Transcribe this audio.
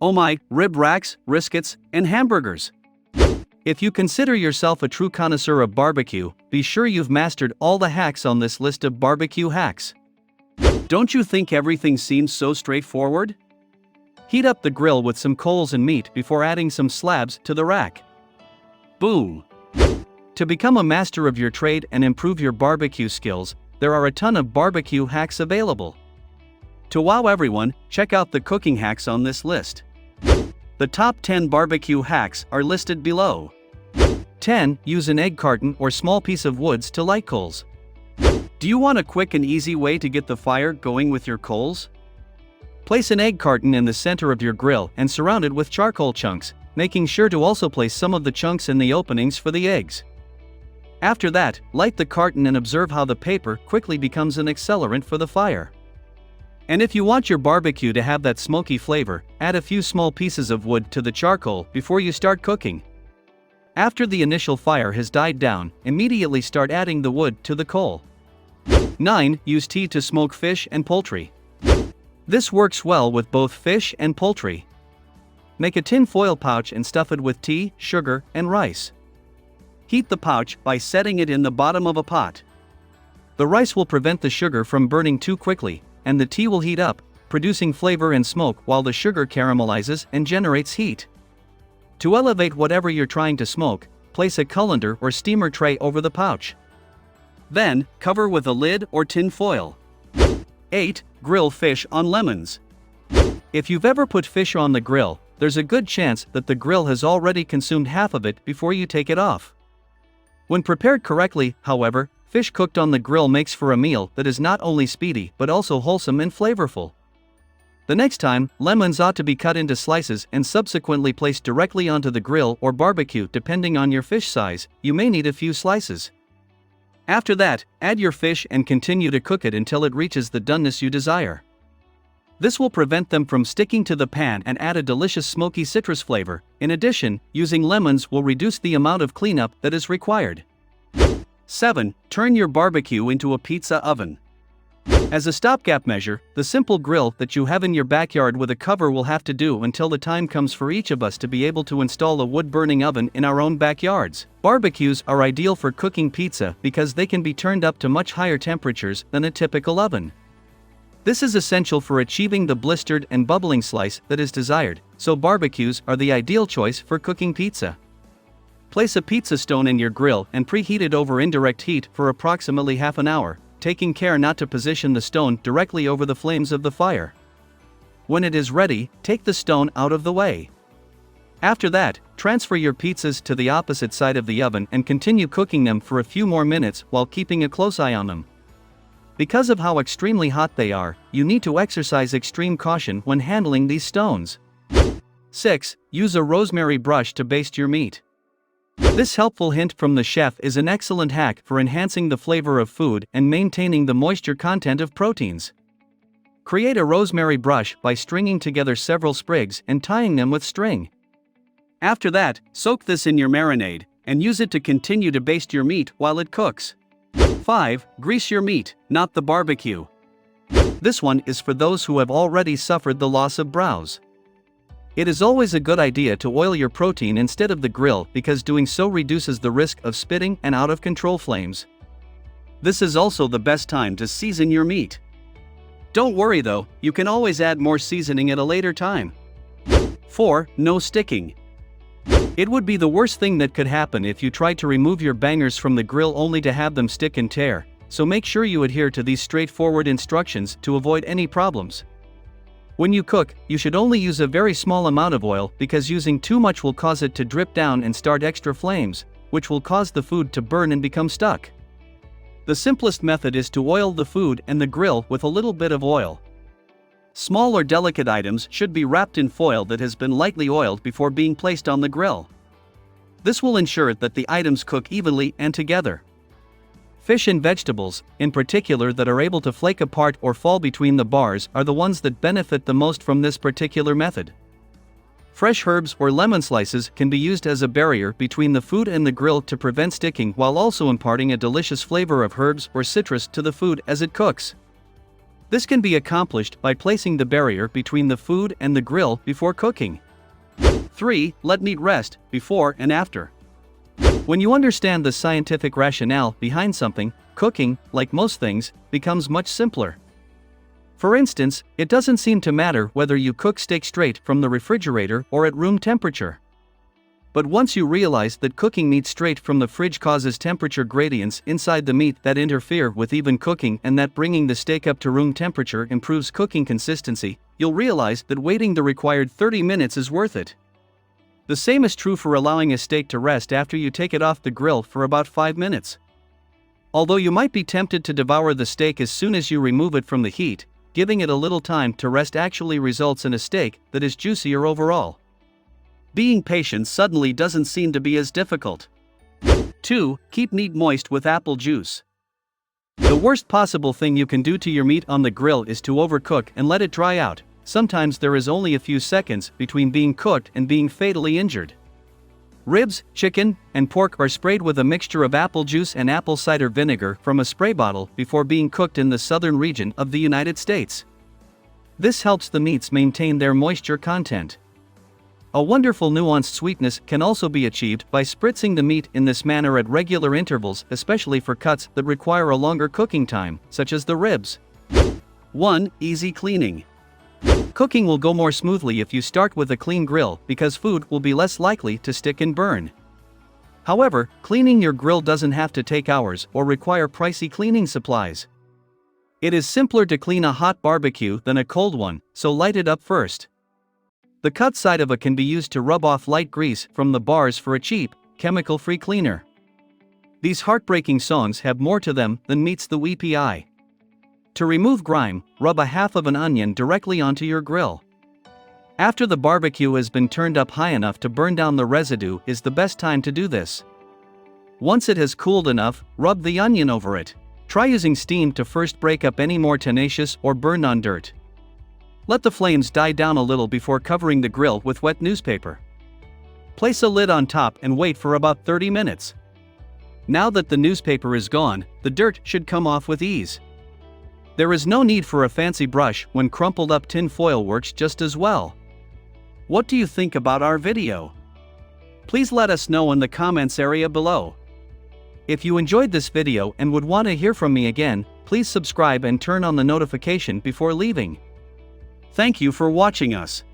Oh my, rib racks, briskets, and hamburgers. If you consider yourself a true connoisseur of barbecue, be sure you've mastered all the hacks on this list of barbecue hacks. Don't you think everything seems so straightforward? Heat up the grill with some coals and meat before adding some slabs to the rack. Boom! To become a master of your trade and improve your barbecue skills, there are a ton of barbecue hacks available. To wow everyone, check out the cooking hacks on this list. The top 10 barbecue hacks are listed below. 10. Use an egg carton or small piece of woods to light coals. Do you want a quick and easy way to get the fire going with your coals? Place an egg carton in the center of your grill and surround it with charcoal chunks, making sure to also place some of the chunks in the openings for the eggs. After that, light the carton and observe how the paper quickly becomes an accelerant for the fire. And if you want your barbecue to have that smoky flavor, add a few small pieces of wood to the charcoal before you start cooking. After the initial fire has died down, immediately start adding the wood to the coal. 9. Use tea to smoke fish and poultry. This works well with both fish and poultry. Make a tin foil pouch and stuff it with tea, sugar, and rice. Heat the pouch by setting it in the bottom of a pot. The rice will prevent the sugar from burning too quickly, and the tea will heat up, producing flavor and smoke while the sugar caramelizes and generates heat. To elevate whatever you're trying to smoke, place a colander or steamer tray over the pouch. Then, cover with a lid or tin foil. 8. Grill fish on lemons. If you've ever put fish on the grill, there's a good chance that the grill has already consumed half of it before you take it off. When prepared correctly, however, fish cooked on the grill makes for a meal that is not only speedy but also wholesome and flavorful. The next time, lemons ought to be cut into slices and subsequently placed directly onto the grill or barbecue depending on your fish size. You may need a few slices. After that, add your fish and continue to cook it until it reaches the doneness you desire. This will prevent them from sticking to the pan and add a delicious smoky citrus flavor. In addition, using lemons will reduce the amount of cleanup that is required. 7. Turn your barbecue into a pizza oven. As a stopgap measure, the simple grill that you have in your backyard with a cover will have to do until the time comes for each of us to be able to install a wood-burning oven in our own backyards. Barbecues are ideal for cooking pizza because they can be turned up to much higher temperatures than a typical oven. This is essential for achieving the blistered and bubbling slice that is desired, so barbecues are the ideal choice for cooking pizza. Place a pizza stone in your grill and preheat it over indirect heat for approximately half an hour, taking care not to position the stone directly over the flames of the fire. When it is ready, take the stone out of the way. After that, transfer your pizzas to the opposite side of the oven and continue cooking them for a few more minutes while keeping a close eye on them. Because of how extremely hot they are, you need to exercise extreme caution when handling these stones. 6. Use a rosemary brush to baste your meat. This helpful hint from the chef is an excellent hack for enhancing the flavor of food and maintaining the moisture content of proteins. Create a rosemary brush by stringing together several sprigs and tying them with string. After that, soak this in your marinade and use it to continue to baste your meat while it cooks. 5. Grease your meat, not the barbecue. This one is for those who have already suffered the loss of brows. It is always a good idea to oil your protein instead of the grill because doing so reduces the risk of spitting and out-of-control flames. This is also the best time to season your meat. Don't worry though, you can always add more seasoning at a later time. 4. No sticking. It would be the worst thing that could happen if you tried to remove your bangers from the grill only to have them stick and tear, so make sure you adhere to these straightforward instructions to avoid any problems. When you cook, you should only use a very small amount of oil because using too much will cause it to drip down and start extra flames, which will cause the food to burn and become stuck. The simplest method is to oil the food and the grill with a little bit of oil. Small or delicate items should be wrapped in foil that has been lightly oiled before being placed on the grill. This will ensure that the items cook evenly and together. Fish and vegetables, in particular that are able to flake apart or fall between the bars, are the ones that benefit the most from this particular method. Fresh herbs or lemon slices can be used as a barrier between the food and the grill to prevent sticking while also imparting a delicious flavor of herbs or citrus to the food as it cooks. This can be accomplished by placing the barrier between the food and the grill before cooking. 3. Let meat rest, before and after. When you understand the scientific rationale behind something, cooking, like most things, becomes much simpler. For instance, it doesn't seem to matter whether you cook steak straight from the refrigerator or at room temperature. But once you realize that cooking meat straight from the fridge causes temperature gradients inside the meat that interfere with even cooking and that bringing the steak up to room temperature improves cooking consistency, you'll realize that waiting the required 30 minutes is worth it. The same is true for allowing a steak to rest after you take it off the grill for about 5 minutes. Although you might be tempted to devour the steak as soon as you remove it from the heat, giving it a little time to rest actually results in a steak that is juicier overall. Being patient suddenly doesn't seem to be as difficult. 2. Keep meat moist with apple juice. The worst possible thing you can do to your meat on the grill is to overcook and let it dry out. Sometimes there is only a few seconds between being cooked and being fatally injured. Ribs, chicken, and pork are sprayed with a mixture of apple juice and apple cider vinegar from a spray bottle before being cooked in the southern region of the United States. This helps the meats maintain their moisture content. A wonderful nuanced sweetness can also be achieved by spritzing the meat in this manner at regular intervals, especially for cuts that require a longer cooking time, such as the ribs. 1. Easy cleaning. Cooking will go more smoothly if you start with a clean grill because food will be less likely to stick and burn. However, cleaning your grill doesn't have to take hours or require pricey cleaning supplies. It is simpler to clean a hot barbecue than a cold one, so light it up first. The cut side of it can be used to rub off light grease from the bars for a cheap, chemical-free cleaner. These heartbreaking songs have more to them than meets the weepy eye. To remove grime, rub a half of an onion directly onto your grill. After the barbecue has been turned up high enough to burn down the residue is the best time to do this. Once it has cooled enough, rub the onion over it. Try using steam to first break up any more tenacious or burned-on dirt. Let the flames die down a little before covering the grill with wet newspaper. Place a lid on top and wait for about 30 minutes. Now that the newspaper is gone, the dirt should come off with ease. There is no need for a fancy brush when crumpled up tin foil works just as well. What do you think about our video? Please let us know in the comments area below. If you enjoyed this video and would want to hear from me again, please subscribe and turn on the notification before leaving. Thank you for watching us.